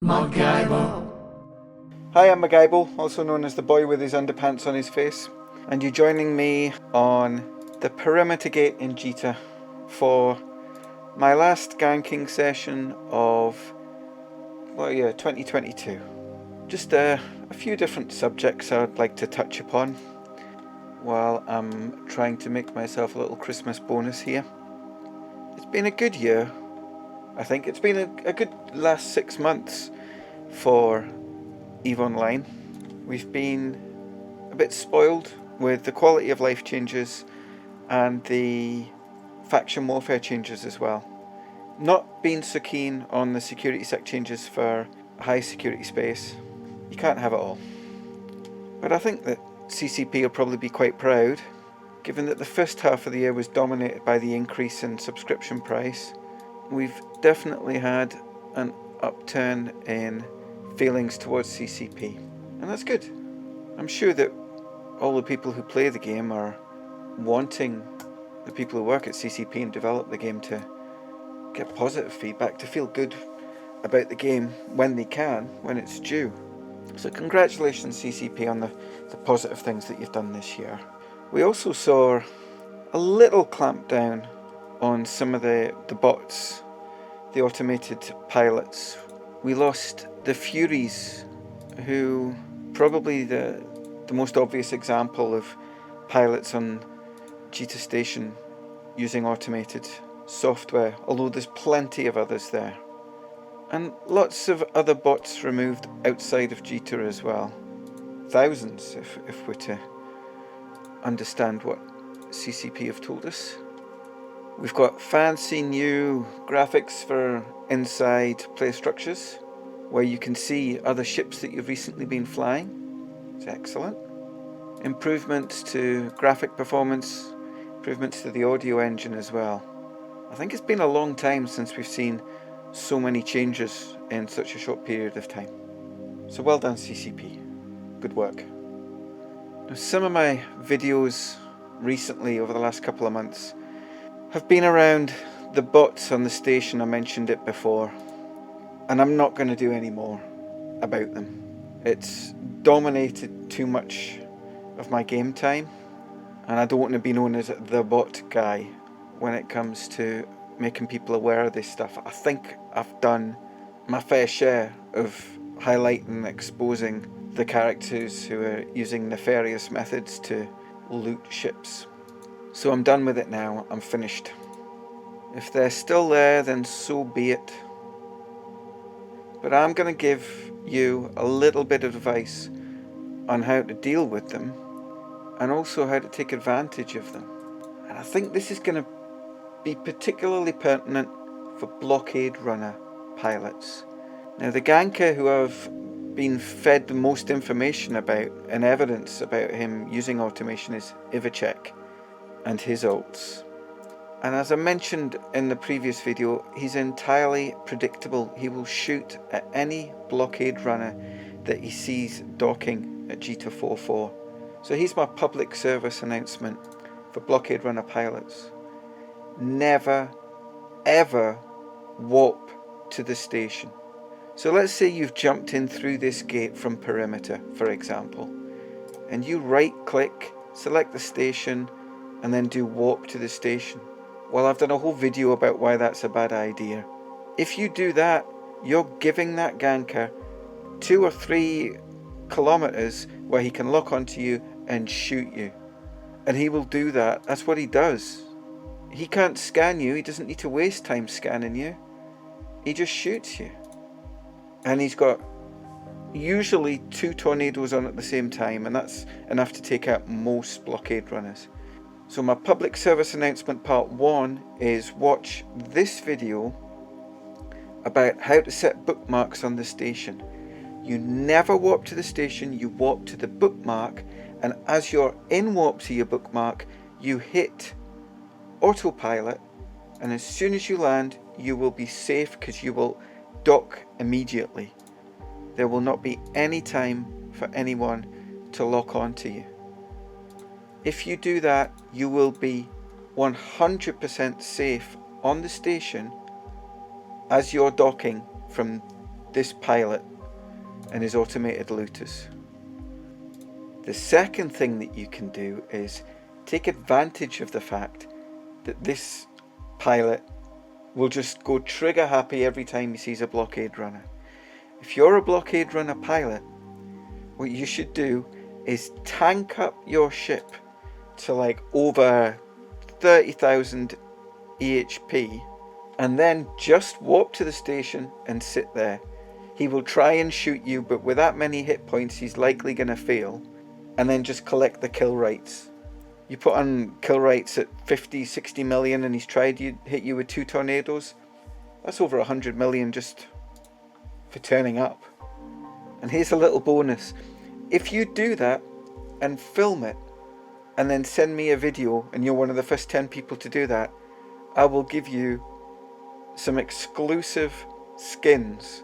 MacGybo. Hi, I'm MacGybo, also known as the boy with his underpants on his face, and you're joining me on the perimeter gate in Jita for my last ganking session of 2022. Just a few different subjects I would like to touch upon while I'm trying to make myself a little Christmas bonus here. It's been a good year. I think it's been a good last 6 months for EVE Online. We've been a bit spoiled with the quality of life changes and the faction warfare changes as well. Not being so keen on the security sec changes for high security space. You can't have it all. But I think that CCP will probably be quite proud, given that the first half of the year was dominated by the increase in subscription price. We've definitely had an upturn in feelings towards CCP, and that's good. I'm sure that all the people who play the game are wanting the people who work at CCP and develop the game to get positive feedback, to feel good about the game when they can, when it's due. So congratulations CCP on the positive things that you've done this year. We also saw a little clampdown on some of the bots, the automated pilots. We lost the Furies, who probably the most obvious example of pilots on Jita Station using automated software, although there's plenty of others there. And lots of other bots removed outside of Jita as well. Thousands, if we're to understand what CCP have told us. We've got fancy new graphics for inside play structures, where you can see other ships that you've recently been flying. It's excellent. Improvements to graphic performance, improvements to the audio engine as well. I think it's been a long time since we've seen so many changes in such a short period of time. So well done CCP. Good work. Now, some of my videos recently, over the last couple of months, have been around the bots on the station. I mentioned it before, and I'm not going to do any more about them. It's dominated too much of my game time, and I don't want to be known as the bot guy when it comes to making people aware of this stuff. I think I've done my fair share of highlighting and exposing the characters who are using nefarious methods to loot ships. So I'm done with it now, I'm finished. If they're still there, then so be it. But I'm going to give you a little bit of advice on how to deal with them, and also how to take advantage of them. And I think this is going to be particularly pertinent for Blockade runner pilots. Now, the ganker who I've been fed the most information about and evidence about him using automation is Ivacek and his ults. And as I mentioned in the previous video, he's entirely predictable. He will shoot at any Blockade runner that he sees docking at Jita 4.4. So here's my public service announcement for Blockade runner pilots. Never, ever warp to the station. So let's say you've jumped in through this gate from perimeter, for example, and you right click, select the station, and then do warp to the station. Well, I've done a whole video about why that's a bad idea. If you do that, you're giving that ganker 2 or 3 kilometers where he can lock onto you and shoot you. And he will do that. That's what he does. He can't scan you. He doesn't need to waste time scanning you. He just shoots you. And he's got usually 2 tornadoes on at the same time, and that's enough to take out most Blockade runners. So my public service announcement part 1 is watch this video about how to set bookmarks on the station. You never warp to the station, you warp to the bookmark, and as you're in warp to your bookmark, you hit autopilot, and as soon as you land, you will be safe because you will dock immediately. There will not be any time for anyone to lock onto you. If you do that, you will be 100% safe on the station as you're docking from this pilot and his automated looters. The second thing that you can do is take advantage of the fact that this pilot will just go trigger happy every time he sees a blockade runner. If you're a blockade runner pilot, what you should do is tank up your ship to like over 30,000 EHP and then just walk to the station and sit there. He will try and shoot you, but with that many hit points he's likely going to fail, and then just collect the kill rates. You put on kill rates at 50, 60 million and he's tried to hit you with 2 tornadoes. That's over 100 million just for turning up. And here's a little bonus. If you do that and film it and then send me a video, and you're one of the first 10 people to do that, I will give you some exclusive skins,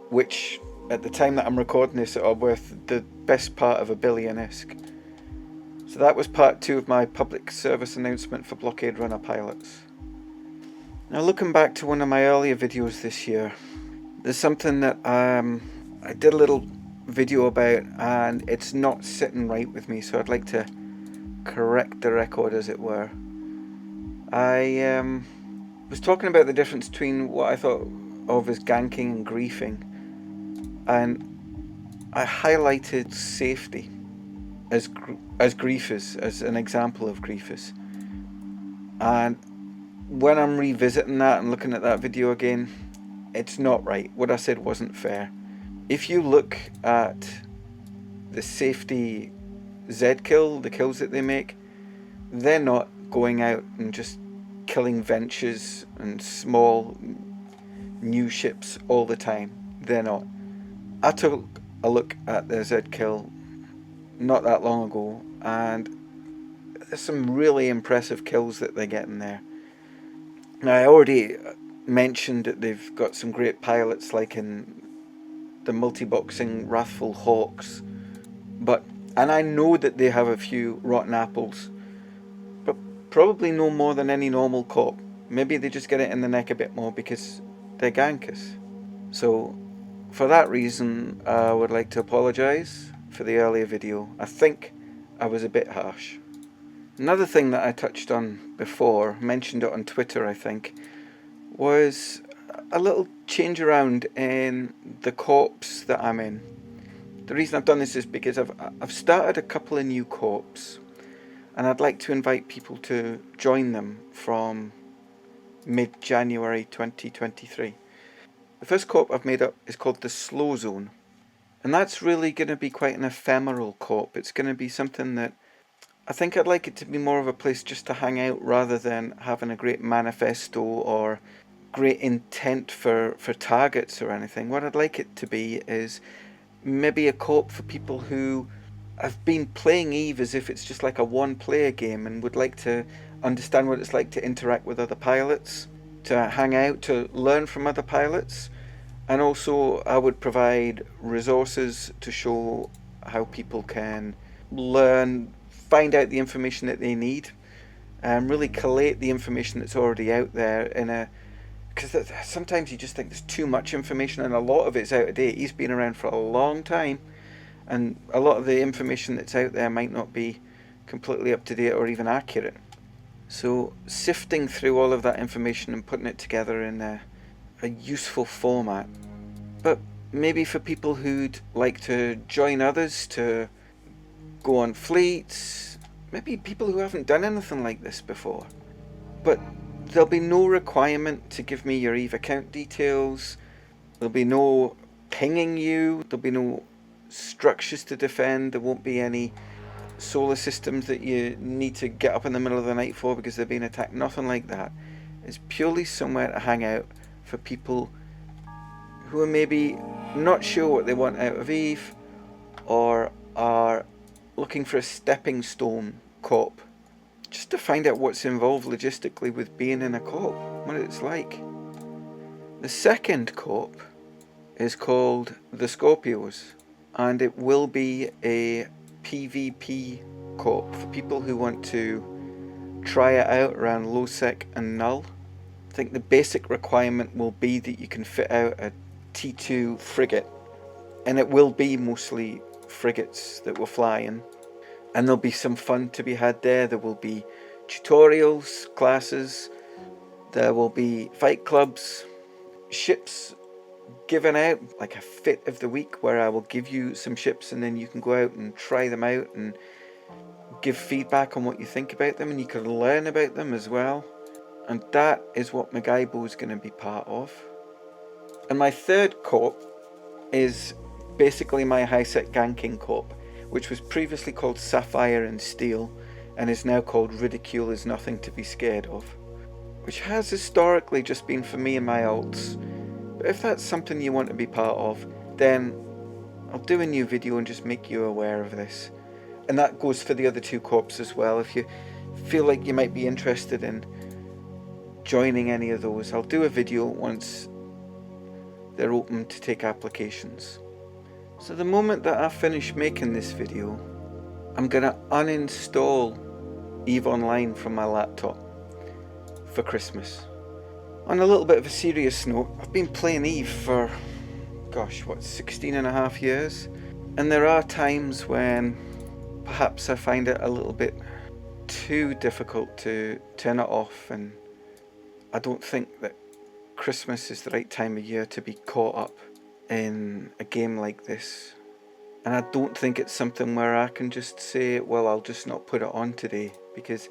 which at the time that I'm recording this are worth the best part of $1 billion-esque. So that was part 2 of my public service announcement for Blockade Runner pilots. Now, looking back to one of my earlier videos this year, there's something that I did a little video about and it's not sitting right with me, so I'd like to correct the record, as it were. I was talking about the difference between what I thought of as ganking and griefing, and I highlighted safety as griefers, as an example of griefers. And when I'm revisiting that and looking at that video again, it's not right. What I said wasn't fair. If you look at the safety Z kill, the kills that they make, they're not going out and just killing ventures and small new ships all the time. They're not. I took a look at the Z kill not that long ago, and there's some really impressive kills that they're getting there. Now, I already mentioned that they've got some great pilots, like in the multi-boxing Wrathful Hawks, and I know that they have a few rotten apples, but probably no more than any normal corp. Maybe they just get it in the neck a bit more because they're gankers. So for that reason, I would like to apologise for the earlier video. I think I was a bit harsh. Another thing that I touched on before, mentioned it on Twitter I think, was a little change around in the corps that I'm in. The reason I've done this is because I've started a couple of new corps, and I'd like to invite people to join them from mid-January 2023. The first corp I've made up is called the Slow Zone, and that's really going to be quite an ephemeral corp. It's going to be something that I think I'd like it to be more of a place just to hang out rather than having a great manifesto or great intent for targets or anything. What I'd like it to be is maybe a corp for people who have been playing EVE as if it's just like a one-player game and would like to understand what it's like to interact with other pilots, to hang out, to learn from other pilots. And also I would provide resources to show how people can learn, find out the information that they need, and really collate the information that's already out there because sometimes you just think there's too much information and a lot of it's out of date. He's been around for a long time, and a lot of the information that's out there might not be completely up to date or even accurate. So sifting through all of that information and putting it together in a useful format. But maybe for people who'd like to join others, to go on fleets, maybe people who haven't done anything like this before. But there'll be no requirement to give me your EVE account details. There'll be no pinging you. There'll be no structures to defend. There won't be any solar systems that you need to get up in the middle of the night for because they're being attacked. Nothing like that. It's purely somewhere to hang out for people who are maybe not sure what they want out of EVE, or are looking for a stepping stone corp, just to find out what's involved logistically with being in a corp, what it's like. The second corp is called the Scorpios, and it will be a PvP corp for people who want to try it out around low sec and null. I think the basic requirement will be that you can fit out a T2 frigate, and it will be mostly frigates that we're flying, and there'll be some fun to be had there. There will be tutorials, classes, there will be fight clubs, ships given out, like a fit of the week where I will give you some ships and then you can go out and try them out and give feedback on what you think about them, and you can learn about them as well. And that is what Magaibo is going to be part of. And my third corp is basically my high-set ganking corp, which was previously called Sapphire and Steel and is now called Ridicule is Nothing to be Scared of, which has historically just been for me and my alts. But if that's something you want to be part of, then I'll do a new video and just make you aware of this. And that goes for the other two corps as well. If you feel like you might be interested in joining any of those, I'll do a video once they're open to take applications. So the moment that I finish making this video, I'm gonna uninstall EVE Online from my laptop for Christmas. On a little bit of a serious note, I've been playing EVE for, 16 and a half years, and there are times when perhaps I find it a little bit too difficult to turn it off, and I don't think that Christmas is the right time of year to be caught up in a game like this. And I don't think it's something where I can just say, well, I'll just not put it on today, because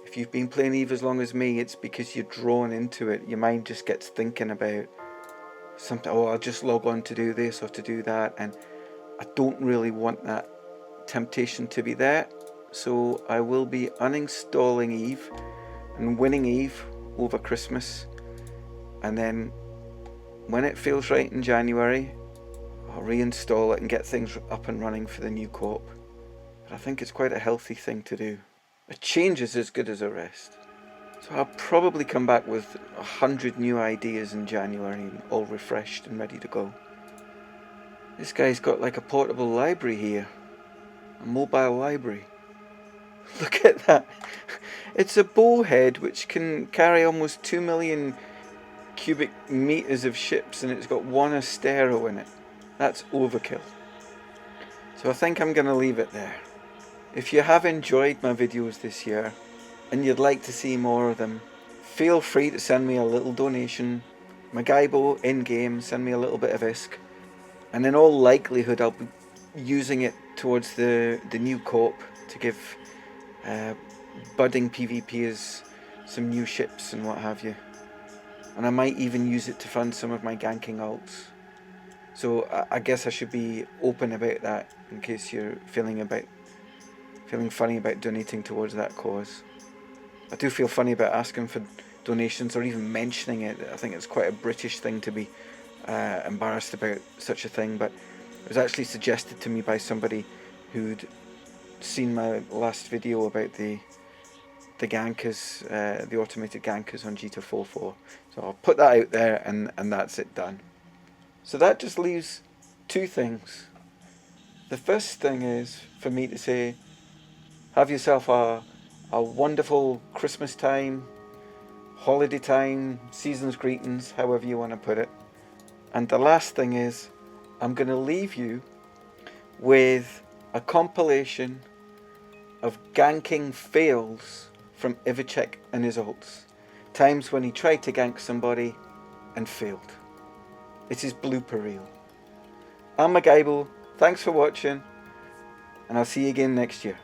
if you've been playing EVE as long as me, it's because you're drawn into it. Your mind just gets thinking about something, oh, I'll just log on to do this or to do that, and I don't really want that temptation to be there. So I will be uninstalling EVE and winning EVE over Christmas, and then when it feels right in January, I'll reinstall it and get things up and running for the new corp. But I think it's quite a healthy thing to do. A change is as good as a rest. So I'll probably come back with 100 new ideas in January, all refreshed and ready to go. This guy's got like a portable library here. A mobile library. Look at that. It's a bowhead which can carry almost 2 million cubic meters of ships, and it's got one Astero in it. That's overkill. So I think I'm going to leave it there. If you have enjoyed my videos this year and you'd like to see more of them, feel free to send me a little donation. Magaibo in-game, send me a little bit of ISK, and in all likelihood I'll be using it towards the new corp to give budding PvPers some new ships and what have you. And I might even use it to fund some of my ganking alts. So I guess I should be open about that in case you're feeling funny about donating towards that cause. I do feel funny about asking for donations or even mentioning it. I think it's quite a British thing to be embarrassed about such a thing, but it was actually suggested to me by somebody who'd seen my last video about the gankers, the automated gankers on G244. So I'll put that out there, and that's it done. So that just leaves two things. The first thing is for me to say, have yourself a wonderful Christmas time, holiday time, season's greetings, however you want to put it. And the last thing is, I'm going to leave you with a compilation of ganking fails from Ivacek and his ults. Times when he tried to gank somebody and failed. It is blooper reel. I'm Magaibo, thanks for watching, and I'll see you again next year.